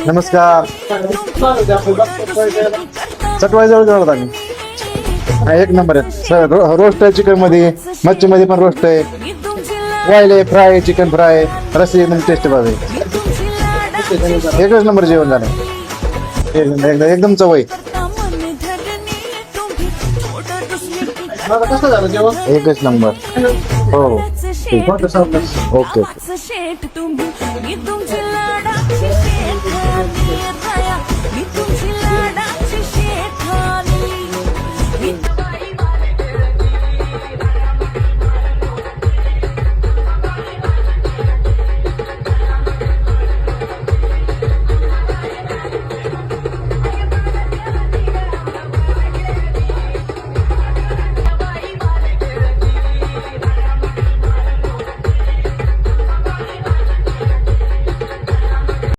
नमस्कार. चटवाईजवळ जवळ आम्ही. हा, एक नंबर आहे. रोस्ट आहे चिकन मध्ये, मच्छी मध्ये पण रोस्ट आहे, वायले फ्राय, चिकन फ्राय, रस्सी एकदम टेस्ट पाहिजे. एकच नंबर जेवण झालं. एकदम चव आहे. कसं झालं जेवण? एकच नंबर. हो. ओके.